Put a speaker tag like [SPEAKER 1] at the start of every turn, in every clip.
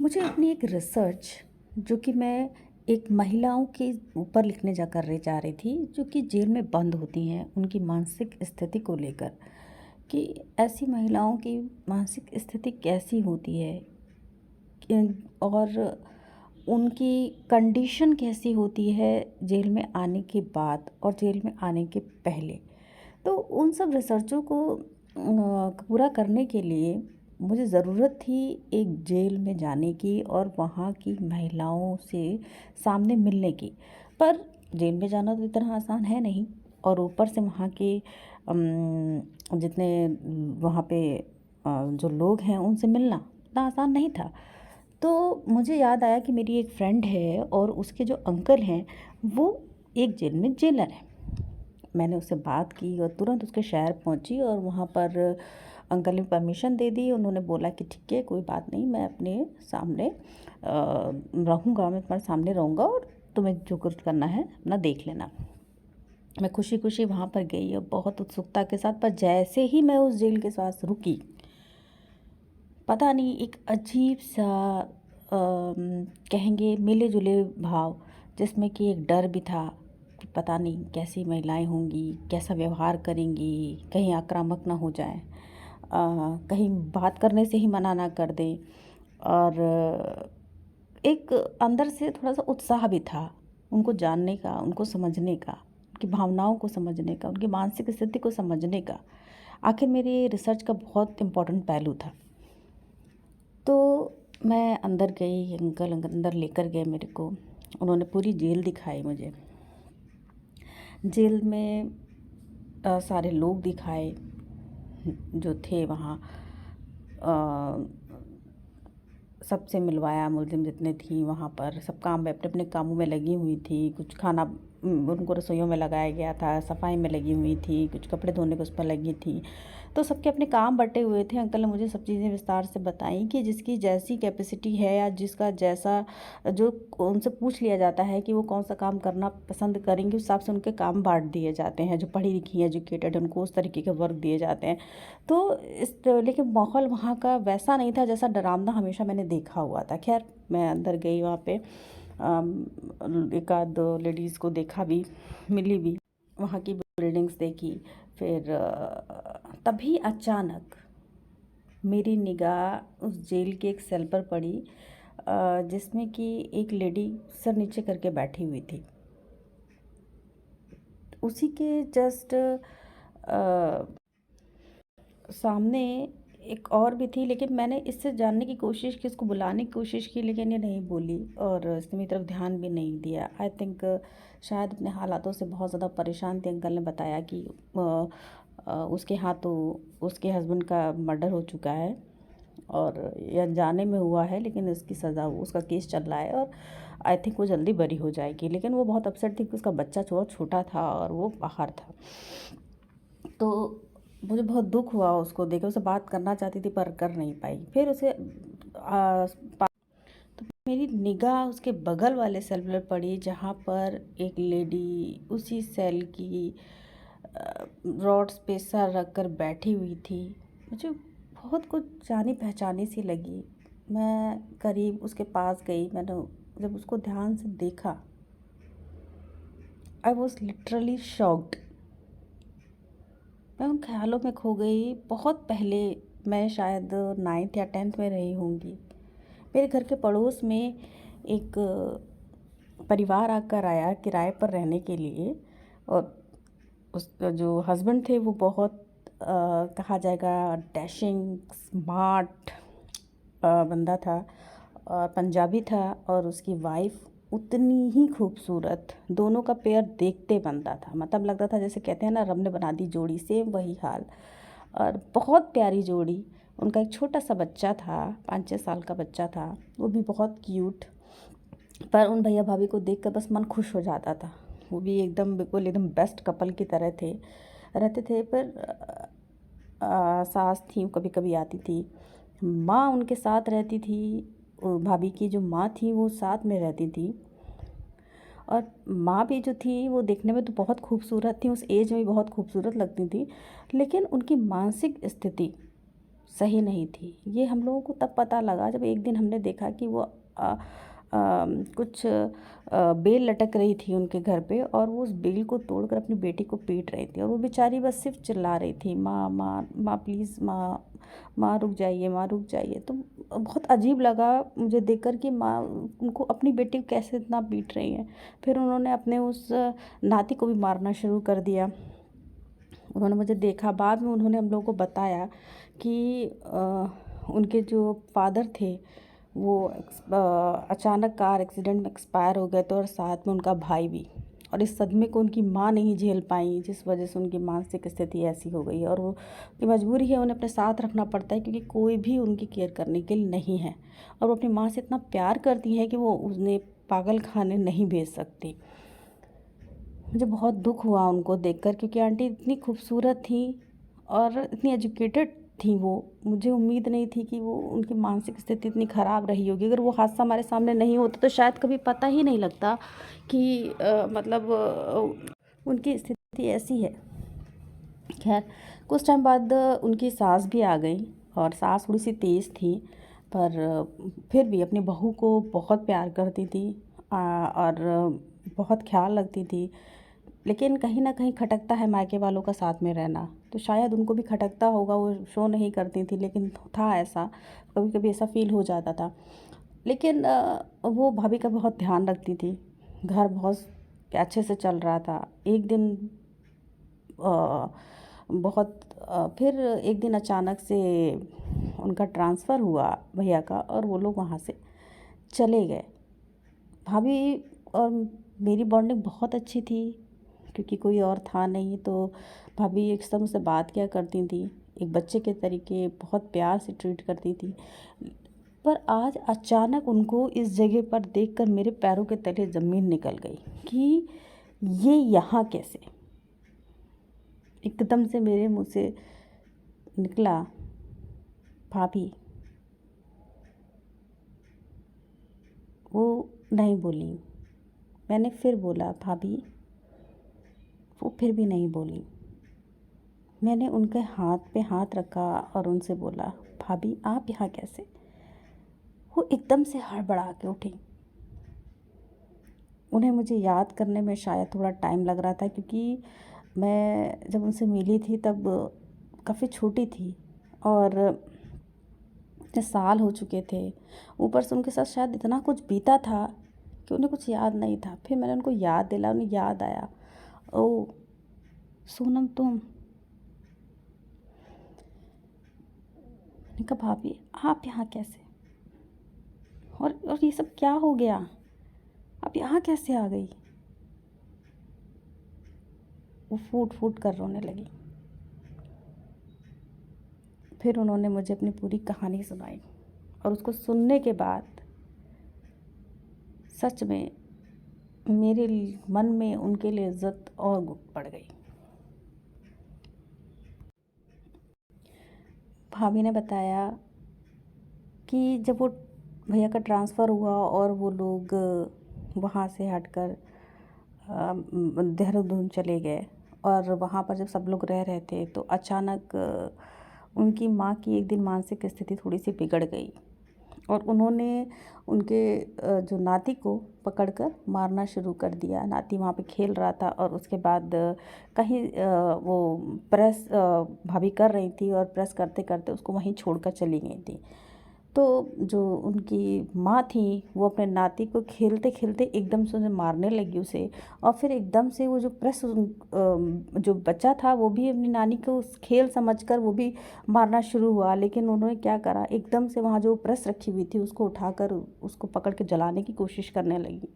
[SPEAKER 1] मुझे अपनी एक रिसर्च जो कि मैं एक महिलाओं के ऊपर लिखने जा रही थी जो कि जेल में बंद होती हैं, उनकी मानसिक स्थिति को लेकर कि ऐसी महिलाओं की मानसिक स्थिति कैसी होती है और उनकी कंडीशन कैसी होती है जेल में आने के बाद और जेल में आने के पहले। तो उन सब रिसर्चों को पूरा करने के लिए मुझे ज़रूरत थी एक जेल में जाने की और वहाँ की महिलाओं से सामने मिलने की। पर जेल में जाना तो इतना आसान है नहीं, और ऊपर से वहाँ के जितने वहाँ पे जो लोग हैं उनसे मिलना इतना आसान नहीं था। तो मुझे याद आया कि मेरी एक फ्रेंड है और उसके जो अंकल हैं वो एक जेल में जेलर हैं। मैंने उससे बात की और तुरंत उसके शहर पहुंची और वहाँ पर अंकल ने परमिशन दे दी। उन्होंने बोला कि ठीक है, कोई बात नहीं, मैं अपने सामने रहूँगा, मैं तुम्हारे सामने रहूँगा और तुम्हें जो कुछ करना है अपना देख लेना। मैं खुशी खुशी वहाँ पर गई और बहुत उत्सुकता के साथ, पर जैसे ही मैं उस जेल के पास रुकी, पता नहीं एक अजीब सा कहेंगे मिले जुले भाव, जिसमें कि एक डर भी था कि पता नहीं कैसी महिलाएं होंगी, कैसा व्यवहार करेंगी, कहीं आक्रामक ना हो जाए, कहीं बात करने से ही मना ना कर दें। और एक अंदर से थोड़ा सा उत्साह भी था उनको जानने का, उनको समझने का, उनकी भावनाओं को समझने का, उनकी मानसिक स्थिति को समझने का। आखिर मेरी रिसर्च का बहुत इम्पोर्टेंट पहलू था। तो मैं अंदर गई, अंकल अंदर लेकर गए मेरे को। उन्होंने पूरी जेल दिखाई मुझे। जेल में सारे लोग दिखाए जो थे वहाँ। सबसे मिलवाया, मुलजिम जितने थी वहाँ पर सब काम में अपने अपने कामों में लगी हुई थी। कुछ खाना उनको रसोइयों में लगाया गया था, सफाई में लगी हुई थी, कुछ कपड़े धोने को उस पर लगी थी। तो सबके अपने काम बँटे हुए थे। अंकल ने मुझे सब चीज़ें विस्तार से बताई कि जिसकी जैसी कैपेसिटी है या जिसका जैसा, जो उनसे पूछ लिया जाता है कि वो कौन सा काम करना पसंद करेंगे, उस हिसाब से उनके काम बाँट दिए जाते हैं। जो पढ़ी लिखी एजुकेटेड है उनको उस तरीके के वर्क दिए जाते हैं। तो लेकिन माहौल वहाँ का वैसा नहीं था जैसा डरावना हमेशा मैंने देखा हुआ था। खैर, मैं अंदर गई, वहाँ पे एक आध दो लेडीज़ को देखा भी, मिली भी, वहाँ की बिल्डिंग्स देखी। फिर तभी अचानक मेरी निगाह उस जेल के एक सेल पर पड़ी, जिसमें कि एक लेडी सर नीचे करके बैठी हुई थी। उसी के जस्ट सामने एक और भी थी, लेकिन मैंने इससे जानने की कोशिश की, उसको बुलाने की कोशिश की, लेकिन ये नहीं बोली और इसने मेरी तरफ ध्यान भी नहीं दिया। आई थिंक शायद अपने हालातों से बहुत ज़्यादा परेशान थे। अंकल ने बताया कि उसके हाथों उसके हस्बैंड का मर्डर हो चुका है और ये अनजाने में हुआ है, लेकिन उसकी सज़ा, उसका केस चल रहा है और आई थिंक वो जल्दी बरी हो जाएगी। लेकिन वो बहुत अपसेट थी कि उसका बच्चा बहुत छोटा था और वो बाहर था। तो मुझे बहुत दुख हुआ उसको देख के। उससे बात करना चाहती थी पर कर नहीं पाई। फिर उसे तो मेरी निगाह उसके बगल वाले सेल पर पड़ी, जहाँ पर एक लेडी उसी सेल की रॉड्स पे सर रख कर बैठी हुई थी। मुझे बहुत कुछ जानी पहचानी सी लगी। मैं करीब उसके पास गई। मैंने जब उसको ध्यान से देखा, आई वॉज लिटरली शॉक्ड। मैं उन ख्यालों में खो गई। बहुत पहले, मैं शायद 9th या 10th में रही होंगी। मेरे घर के पड़ोस में एक परिवार आकर आया किराए पर रहने के लिए, और उसका जो हस्बैंड थे वो बहुत कहा जाएगा डैशिंग स्मार्ट बंदा था और पंजाबी था, और उसकी वाइफ उतनी ही खूबसूरत। दोनों का पेयर देखते बनता था, मतलब लगता था जैसे कहते हैं ना, रब ने बना दी जोड़ी, सेम वही हाल। और बहुत प्यारी जोड़ी। उनका एक छोटा सा बच्चा था, 5-6 साल का बच्चा था, वो भी बहुत क्यूट। पर उन भैया भाभी को देखकर बस मन खुश हो जाता था। वो भी एकदम बिल्कुल एकदम बेस्ट कपल की तरह थे, रहते थे। पर सास थी, कभी कभी आती थी। माँ उनके साथ रहती थी। भाभी की जो माँ थी वो साथ में रहती थी। और माँ भी जो थी वो देखने में तो बहुत खूबसूरत थी, उस एज में भी बहुत खूबसूरत लगती थी। लेकिन उनकी मानसिक स्थिति सही नहीं थी। ये हम लोगों को तब पता लगा जब एक दिन हमने देखा कि वो कुछ बेल लटक रही थी उनके घर पे, और वो उस बेल को तोड़कर अपनी बेटी को पीट रही थी, और वो बेचारी बस सिर्फ चिल्ला रही थी, माँ माँ माँ प्लीज़ माँ, माँ रुक जाइए, माँ रुक जाइए। तो बहुत अजीब लगा मुझे देखकर कि माँ उनको अपनी बेटी को कैसे इतना पीट रही हैं। फिर उन्होंने अपने उस नाती को भी मारना शुरू कर दिया। उन्होंने मुझे देखा, बाद में उन्होंने हम लोगों को बताया कि उनके जो फादर थे वो अचानक कार एक्सीडेंट में एक्सपायर हो गए थे, और साथ में उनका भाई भी। और इस सदमे को उनकी माँ नहीं झेल पाई, जिस वजह से उनकी मानसिक स्थिति ऐसी हो गई, और वो की मजबूरी है, उन्हें अपने साथ रखना पड़ता है क्योंकि कोई भी उनकी केयर करने के लिए नहीं है। और वो अपनी माँ से इतना प्यार करती हैं कि वो उन्हें पागल खाने नहीं भेज सकती। मुझे बहुत दुख हुआ उनको देखकर, क्योंकि आंटी इतनी खूबसूरत थी और इतनी एजुकेटेड थी। वो मुझे उम्मीद नहीं थी कि वो उनकी मानसिक स्थिति इतनी ख़राब रही होगी। अगर वो हादसा हमारे सामने नहीं होता तो शायद कभी पता ही नहीं लगता कि मतलब उनकी स्थिति ऐसी है। खैर, कुछ टाइम बाद उनकी सास भी आ गई, और सास थोड़ी सी तेज़ थी, पर फिर भी अपनी बहू को बहुत प्यार करती थी, और बहुत ख्याल रखती थी। लेकिन कहीं न कहीं खटकता है मायके वालों का साथ में रहना, तो शायद उनको भी खटकता होगा, वो शो नहीं करती थी, लेकिन था ऐसा, कभी-कभी ऐसा फ़ील हो जाता था। लेकिन वो भाभी का बहुत ध्यान रखती थी, घर बहुत अच्छे से चल रहा था। एक दिन बहुत फिर एक दिन अचानक से उनका ट्रांसफ़र हुआ भैया का, और वो लोग वहाँ से चले गए। भाभी और मेरी बॉन्डिंग बहुत अच्छी थी, क्योंकि कोई और था नहीं, तो भाभी एक समय से बात किया करती थी, एक बच्चे के तरीके बहुत प्यार से ट्रीट करती थी। पर आज अचानक उनको इस जगह पर देखकर मेरे पैरों के तले ज़मीन निकल गई कि ये यहाँ कैसे। एकदम से मेरे मुँह से निकला, भाभी। वो नहीं बोली। मैंने फिर बोला, भाभी। वो फिर भी नहीं बोली। मैंने उनके हाथ पे हाथ रखा और उनसे बोला, भाभी आप यहाँ कैसे। वो एकदम से हड़बड़ा के उठी। उन्हें मुझे याद करने में शायद थोड़ा टाइम लग रहा था, क्योंकि मैं जब उनसे मिली थी तब काफ़ी छोटी थी, और इतने साल हो चुके थे। ऊपर से उनके साथ शायद इतना कुछ बीता था कि उन्हें कुछ याद नहीं था। फिर मैंने उनको याद दिला, उन्हें याद आया, ओह सोनम तुम। मैंने कहा, भाभी आप यहाँ कैसे, और ये सब क्या हो गया, आप यहाँ कैसे आ गई। वो फूट फूट कर रोने लगी। फिर उन्होंने मुझे अपनी पूरी कहानी सुनाई, और उसको सुनने के बाद सच में मेरे मन में उनके लिए इज़्ज़त और बढ़ गई। भाभी ने बताया कि जब वो भैया का ट्रांसफ़र हुआ और वो लोग वहाँ से हटकर देहरादून चले गए, और वहाँ पर जब सब लोग रह रहे थे तो अचानक उनकी माँ की एक दिन मानसिक स्थिति थोड़ी सी बिगड़ गई, और उन्होंने उनके जो नाती को पकड़कर मारना शुरू कर दिया। नाती वहाँ पे खेल रहा था, और उसके बाद कहीं वो प्रेस भाभी कर रही थी, और प्रेस करते करते उसको वहीं छोड़कर चली गई थी। तो जो उनकी माँ थी वो अपने नाती को खेलते खेलते एकदम से उसे मारने लगी उसे, और फिर एकदम से वो जो प्रेस जो बच्चा था वो भी अपनी नानी को उस खेल समझकर वो भी मारना शुरू हुआ। लेकिन उन्होंने क्या करा, एकदम से वहाँ जो प्रेस रखी हुई थी उसको उठाकर उसको पकड़ के जलाने की कोशिश करने लगी।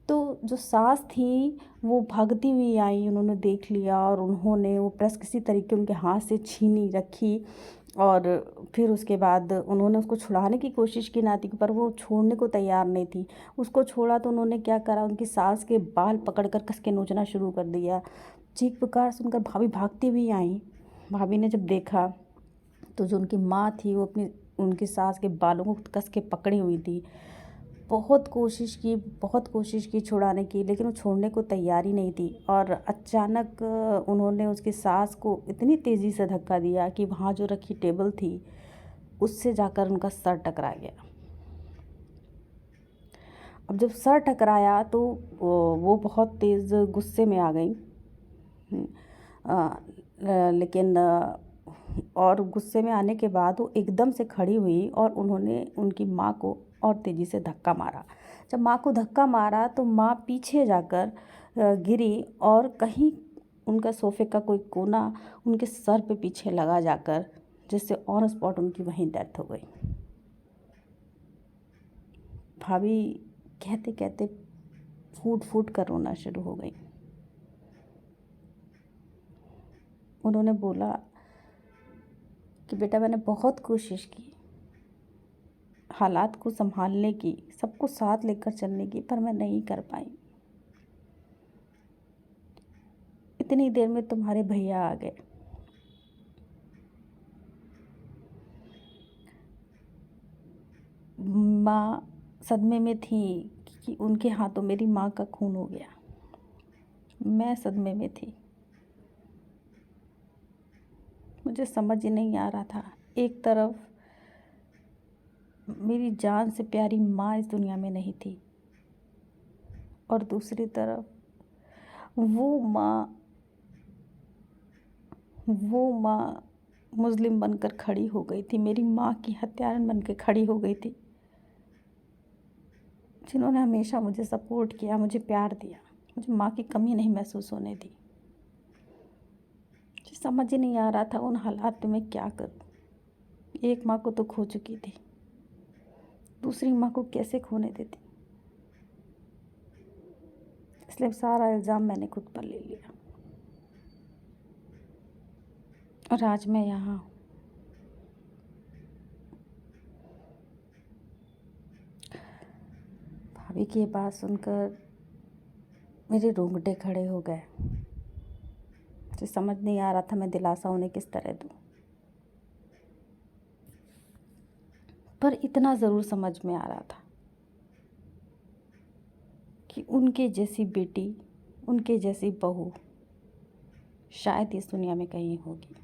[SPEAKER 1] तो जो सास थी वो भागती हुई आई, उन्होंने देख लिया, और उन्होंने वो प्रेस किसी तरीके उनके हाथ से छीनी रखी, और फिर उसके बाद उन्होंने उसको छुड़ाने की कोशिश की नाती को, पर वो छोड़ने को तैयार नहीं थी। उसको छोड़ा तो उन्होंने क्या करा, उनकी सास के बाल पकड़कर कस के नोचना शुरू कर दिया। चीख पुकार सुनकर भाभी भागती हुई आई। भाभी ने जब देखा तो जो उनकी माँ थी वो अपनी उनकी सास के बालों को कस के पकड़ी हुई थी। बहुत कोशिश की छुड़ाने की, लेकिन वो छोड़ने को तैयार ही नहीं थी, और अचानक उन्होंने उसकी सास को इतनी तेज़ी से धक्का दिया कि वहाँ जो रखी टेबल थी उससे जाकर उनका सर टकरा गया। अब जब सर टकराया तो वो बहुत तेज़ गुस्से में आ गई। लेकिन और गुस्से में आने के बाद वो एकदम से खड़ी हुई और उन्होंने उनकी माँ को और तेज़ी से धक्का मारा। जब माँ को धक्का मारा तो माँ पीछे जाकर गिरी और कहीं उनका सोफ़े का कोई कोना उनके सर पे पीछे लगा जाकर, जिससे ऑन स्पॉट उनकी वहीं डेथ हो गई। भाभी कहते कहते फूट फूट कर रोना शुरू हो गई। उन्होंने बोला कि बेटा मैंने बहुत कोशिश की हालात को संभालने की, सबको साथ लेकर चलने की, पर मैं नहीं कर पाई। इतनी देर में तुम्हारे भैया आ गए। माँ सदमे में थी कि उनके हाथों मेरी माँ का खून हो गया। मैं सदमे में थी, मुझे समझ ही नहीं आ रहा था। एक तरफ मेरी जान से प्यारी माँ इस दुनिया में नहीं थी और दूसरी तरफ वो माँ मुस्लिम बनकर खड़ी हो गई थी। मेरी माँ की हत्यारन बनकर खड़ी हो गई थी, जिन्होंने हमेशा मुझे सपोर्ट किया, मुझे प्यार दिया, मुझे माँ की कमी नहीं महसूस होने दी। मुझे समझ ही नहीं आ रहा था उन हालात में मैं क्या करूँ। एक माँ को तो खो चुकी थी, दूसरी माँ को कैसे खोने देती। इसलिए सारा इल्ज़ाम मैंने खुद पर ले लिया और आज मैं यहाँ हूँ। भाभी की ये बात सुनकर मेरे रोंगटे खड़े हो गए। मुझे समझ नहीं आ रहा था मैं दिलासा उन्हें किस तरह दूँ, पर इतना ज़रूर समझ में आ रहा था कि उनके जैसी बेटी, उनके जैसी बहू शायद इस दुनिया में कहीं होगी।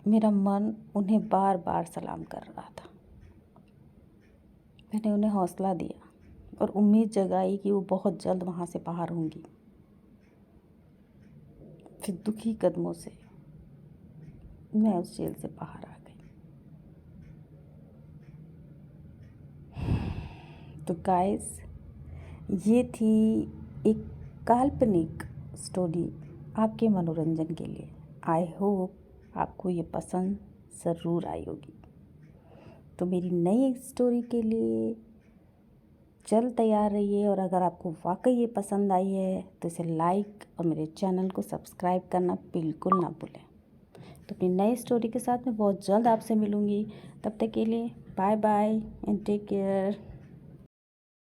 [SPEAKER 1] मेरा मन उन्हें बार बार सलाम कर रहा था। मैंने उन्हें हौसला दिया और उम्मीद जगाई कि वो बहुत जल्द वहाँ से बाहर होंगी। फिर दुखी कदमों से मैं उस जेल से बाहर आ गई। तो गाइस, ये थी एक काल्पनिक स्टोरी आपके मनोरंजन के लिए। आई होप आपको ये पसंद ज़रूर आई होगी। तो मेरी नई स्टोरी के लिए जल्द तैयार रहिए और अगर आपको वाकई ये पसंद आई है तो इसे लाइक और मेरे चैनल को सब्सक्राइब करना बिल्कुल ना भूलें। तो अपनी नई स्टोरी के साथ मैं बहुत जल्द आपसे मिलूँगी। तब तक के लिए bye bye and take care.